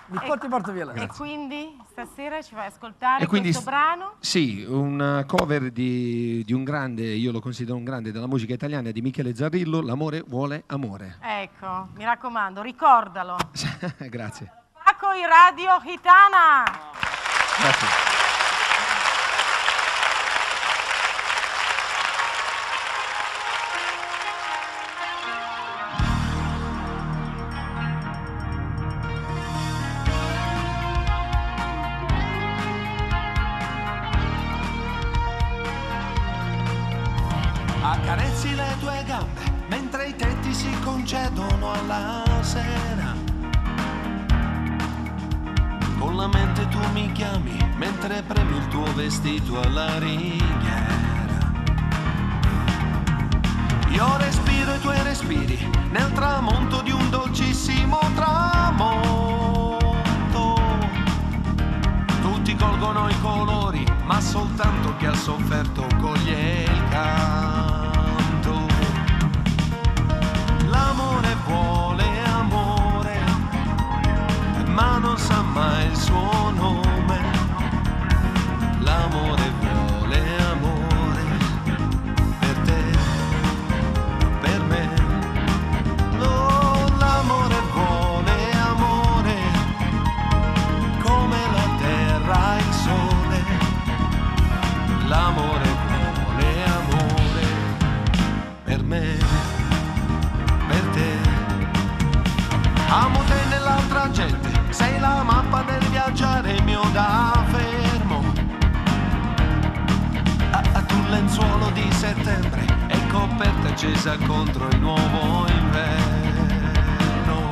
di Porti Portoviolette. E quindi stasera ci fai ascoltare questo brano? Sì, una cover di un grande, io lo considero un grande della musica italiana, di Michele Zarrillo, L'amore vuole amore. Ecco, mi raccomando, ricordalo. Grazie. Paco in Radio Gitana. Grazie. Accarezzi le tue gambe mentre i tetti si concedono alla sera. Con la mente tu mi chiami mentre premi il tuo vestito alla ringhiera. Io respiro i tuoi respiri nel tramonto di un dolcissimo tramonto. Tutti colgono i colori, ma soltanto chi ha sofferto coglie il canto. L'amore vuole amore, ma non sa mai il suo nome. L'amore vuole amore, per te, per me. No, l'amore vuole amore, come la terra e il sole. L'amore vuole amore, per me, per te. Amo te nell'altra gente, sei la mappa del viaggiare mio da fermo. A tu lenzuolo di settembre e coperta accesa contro il nuovo inverno.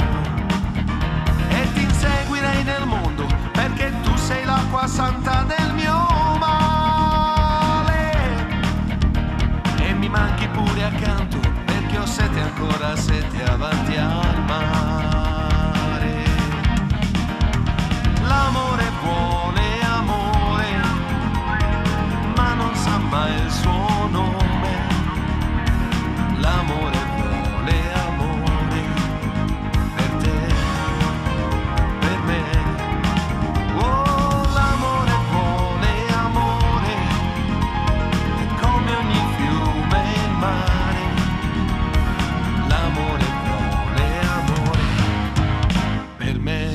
E ti inseguirei nel mondo perché tu sei l'acqua santa del mio male. E mi manchi pure accanto perché ho sete ancora, sete avanti al mare. L'amore vuole amore, ma non sa mai il suo nome. L'amore vuole amore, per te, per me. Oh, l'amore vuole amore, come ogni fiume e il mare. L'amore vuole amore, per me.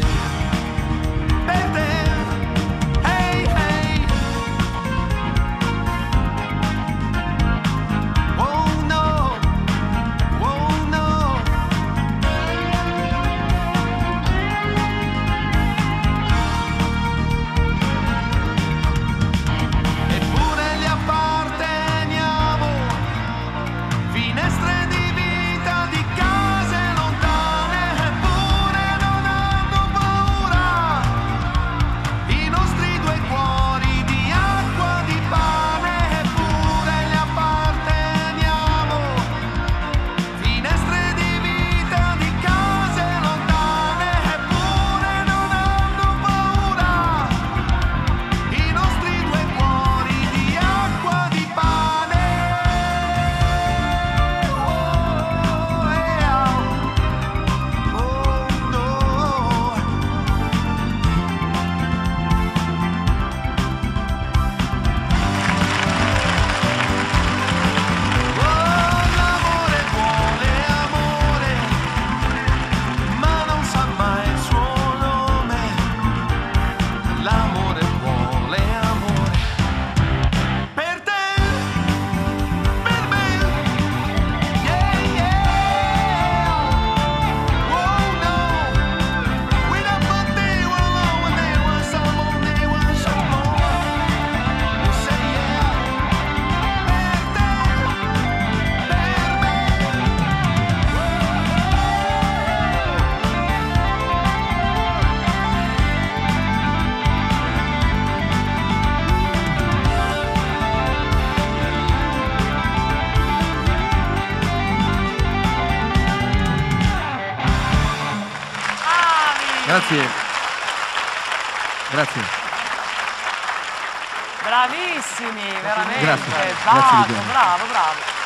Grazie. Grazie. Bravissimi, veramente. Grazie. Bravo, Grazie. bravo, bravo.